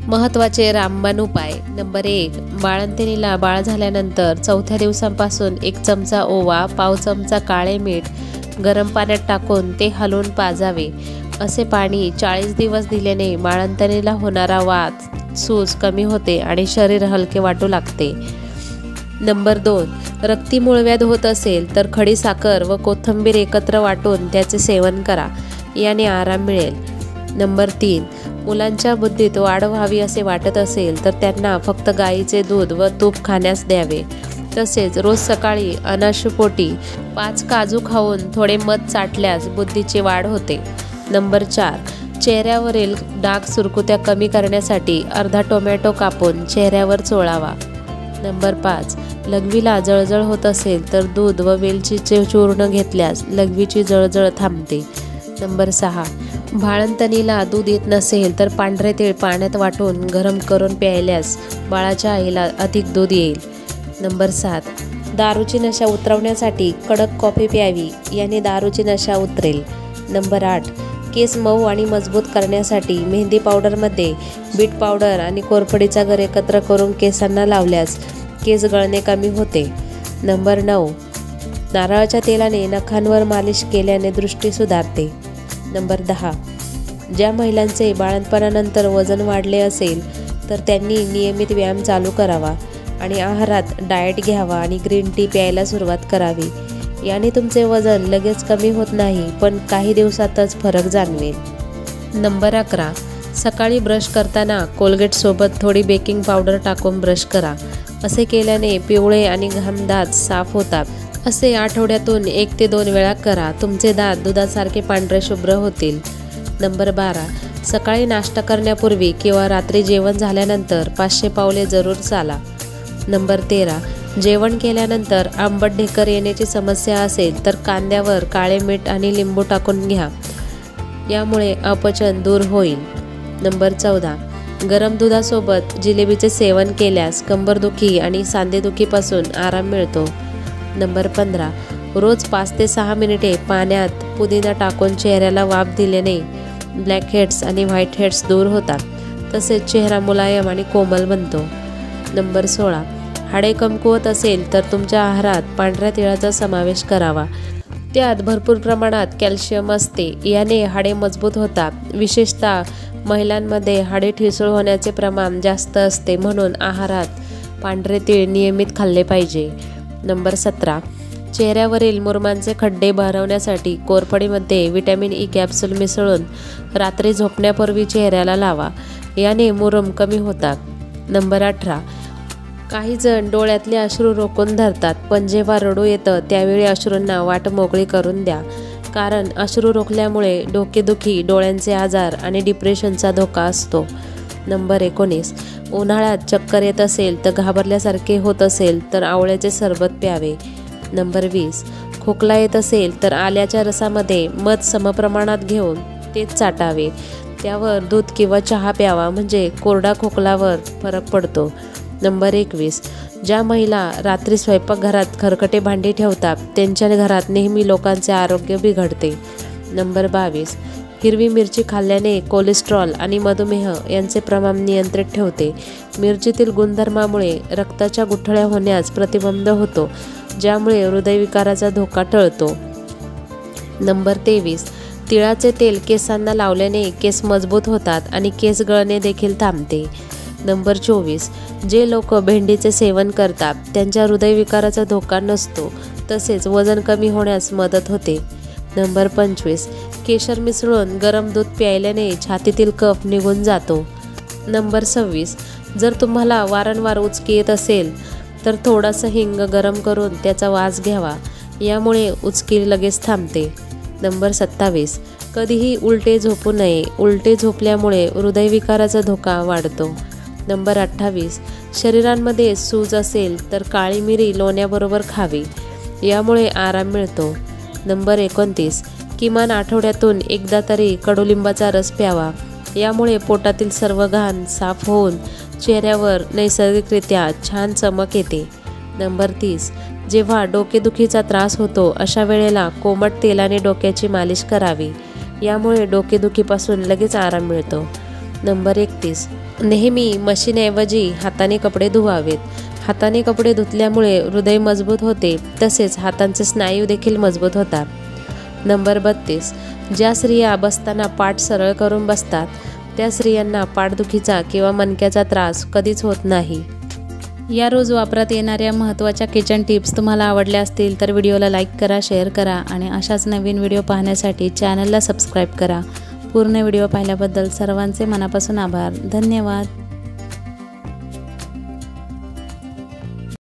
महत्त्वाचे रामबाण उपाय. नंबर 1. बाळंतिणीला बाळ झाल्यानंतर 4थ्या दिवसांपासून 1 चमचा ओवा, पाव चमचा काळे मीठ गरम पाण्यात टाकून ते हलवून पाजावे. असे पाणी 40 दिवस दिल्याने बाळंतिणीला होणारा वात, सूज कमी होते आणि शरीर हलके वाटू लागते. नंबर 2. रक्ती मूळव्याध होत असेल तर खडी साखर व कोथिंबीर एकत्र वाटून त्याचे सेवन करा. याने आराम मिळेल. नंबर 3. मुलांच्या बुद्धीत वाढ व्हावी असे वाटत असेल तर त्यांना फक्त गाईचे दूध व तूप खाण्यास द्यावे. तसेच रोज सकाळी अनाशपोटी 5 काजू खाऊन थोडे मध चाटल्यास बुद्धीची वाढ होते. नंबर 4. चेहऱ्यावरील डाग सुरकुत्या कमी करण्यासाठी अर्धा टोमॅटो कापून चेहऱ्यावर चोळावा. नंबर 5. लघवीला जळजळ होत असेल तर दूध व वेलचीचे चूर्ण घेतल्यास लघवीची जळजळ थांबते. नंबर 6. बाळंतिणीला दूध येत नसेल तर पांढरे तीळ पाण्यात वाटून गरम करून प्यायल्यास बाळाच्या आईला अधिक दूध येईल. नंबर 7. दारूची नशा उतरवण्यासाठी कडक कॉफी प्यावी. याने दारूची नशा उतरेल. नंबर 8. केस मऊ आणि मजबूत करण्यासाठी मेहंदी पावडरमध्ये बीट पावडर आणि कोरफडीचा गर एकत्र करून केसांना लावल्यास केस गळणे कमी होते. नंबर 9. नारळाच्या तेलाने नखांवर मालिश केल्याने दृष्टी सुधारते. नंबर 10. ज्या महिलांचे बाळंतपणानंतर वजन वाढले असेल तर त्यांनी नियमित व्यायाम चालू करावा आणि आहारात डाएट घ्यावा आणि ग्रीन टी प्यायला सुरुवात करावी. याने तुमचे वजन लगेच कमी होत नाही, पण काही दिवसातच फरक जाणवेल. नंबर 11. सकाळी ब्रश करताना कोलगेटसोबत थोडी बेकिंग पावडर टाकून ब्रश करा. असे केल्याने पिवळे आणि घाण दात साफ होतात. असे आठवड्यातून 1 ते 2 वेळा करा. तुमचे दात दुधासारखे पांढरे शुभ्र होतील. नंबर 12. सकाळी नाश्ता करण्यापूर्वी किंवा रात्री जेवण झाल्यानंतर 500 पावले जरूर चाला. नंबर 13. जेवण केल्यानंतर आंबट ढेकर येण्याची समस्या असेल तर कांद्यावर काळे मीठ आणि लिंबू टाकून घ्या. यामुळे अपचन दूर होईल. नंबर 14. गरम दुधासोबत जिलेबीचे सेवन केल्यास कंबरदुखी आणि सांधेदुखीपासून आराम मिळतो. नंबर 15. रोज 5 ते 6 मिनिटे पाण्यात पुदिना टाकून चेहऱ्याला वाफ दिल्याने ब्लॅक हेड्स आणि व्हाईट हेड्स दूर होतात. तसेच चेहरा मुलायम आणि कोमल बनतो. नंबर 16. हाडे कमकुवत असेल तर तुमच्या आहारात पांढऱ्या तिळाचा समावेश करावा. त्यात भरपूर प्रमाणात कॅल्शियम असते. याने हाडे मजबूत होतात. विशेषतः महिलांमध्ये हाडे ठिसूळ होण्याचे प्रमाण जास्त असते, म्हणून आहारात पांढरे तीळ नियमित खाल्ले पाहिजे. नंबर 17. चेहऱ्यावरील मुरुमांचे खड्डे भरवण्यासाठी कोरफडीमध्ये व्हिटॅमिन ई कॅप्सूल मिसळून रात्री झोपण्यापूर्वी चेहऱ्याला लावा. याने मुरुम कमी होतात. नंबर 18. काही जण डोळ्यातले अश्रू रोखून धरतात, पण जेव्हा रडू येतं त्यावेळी अश्रूंना वाट मोकळी करून द्या. कारण अश्रू रोखल्यामुळे डोकेदुखी, डोळ्यांचे आजार आणि डिप्रेशनचा धोका असतो. नंबर 19. उन्हाळ्यात चक्कर येत असेल तर घाबरल्यासारखे होत असेल तर आवळ्याचे सरबत प्यावे. नंबर 20. खोकला येत असेल तर आल्याच्या रसामध्ये मध समप्रमाणात घेऊन तेच चाटावे. त्यावर दूध किंवा चहा प्यावा, म्हणजे कोरडा खोकलावर फरक पडतो. नंबर 21. ज्या महिला रात्री स्वयंपाकघरात खरकटे भांडी ठेवतात त्यांच्या घरात नेहमी लोकांचे आरोग्य बिघडते. नंबर 22. हिरवी मिरची खाल्ल्याने कोलेस्ट्रॉल आणि मधुमेह यांचे प्रमाण नियंत्रित ठेवते. मिरचीतील गुणधर्मामुळे रक्ताच्या गुठळ्या होण्यास प्रतिबंध होतो, ज्यामुळे हृदयविकाराचा धोका टळतो. नंबर 23. तिळाचे तेल केसांना लावल्याने केस मजबूत होतात आणि केस गळणे देखील थांबते. नंबर 24. जे लोक भेंडीचे सेवन करतात त्यांच्या हृदयविकाराचा धोका नसतो, तसेच वजन कमी होण्यास मदत होते. नंबर 25. केशर मिसळून गरम दूध प्यायल्याने छातीतील कफ निघून जातो. नंबर 26. जर तुम्हाला वारंवार उचकी येत असेल तर थोडासा हिंग गरम करून त्याचा वास घ्यावा. यामुळे उचकी लगेच थांबते. नंबर 27. कधीही उलटे झोपू नये. उलटे झोपल्यामुळे हृदयविकाराचा धोका वाढतो. नंबर 28. शरीरांमध्ये सूज असेल तर काळी मिरी लोण्याबरोबर खावी. यामुळे आराम मिळतो. नंबर 29. किमान आठवड्यातून एकदा तरी कडुलिंबाचा रस प्यावा. यामुळे पोटातील सर्व घाण साफ होऊन चेहऱ्यावर नैसर्गिकरित्या छान चमक येते. नंबर 30. जेव्हा डोकेदुखीचा त्रास होतो अशा वेळेला कोमट तेलाने डोक्याची मालिश करावी. यामुळे डोकेदुखीपासून लगेच आराम मिळतो. नंबर 31. नेहमी मशीनऐवजी हाताने कपडे धुवावेत. हाताने कपडे धुतल्यामुळे हृदय मजबूत होते, तसेच हातांचे स्नायू देखील मजबूत होतात. नंबर 32. ज्या स्त्रिया बसताना पाठ सरळ करून बसतात त्या स्त्रियांना पाठदुखीचा किंवा मणक्याचा त्रास कधीच होत नाही. या रोज वापरात येणाऱ्या महत्त्वाच्या किचन टिप्स तुम्हाला आवडल्या असतील तर व्हिडिओला लाईक करा, शेअर करा आणि अशाच नवीन व्हिडिओ पाहण्यासाठी चॅनलला सबस्क्राईब करा. पूर्ण व्हिडिओ पाहिल्याबद्दल सर्वांचे मनापासून आभार. धन्यवाद.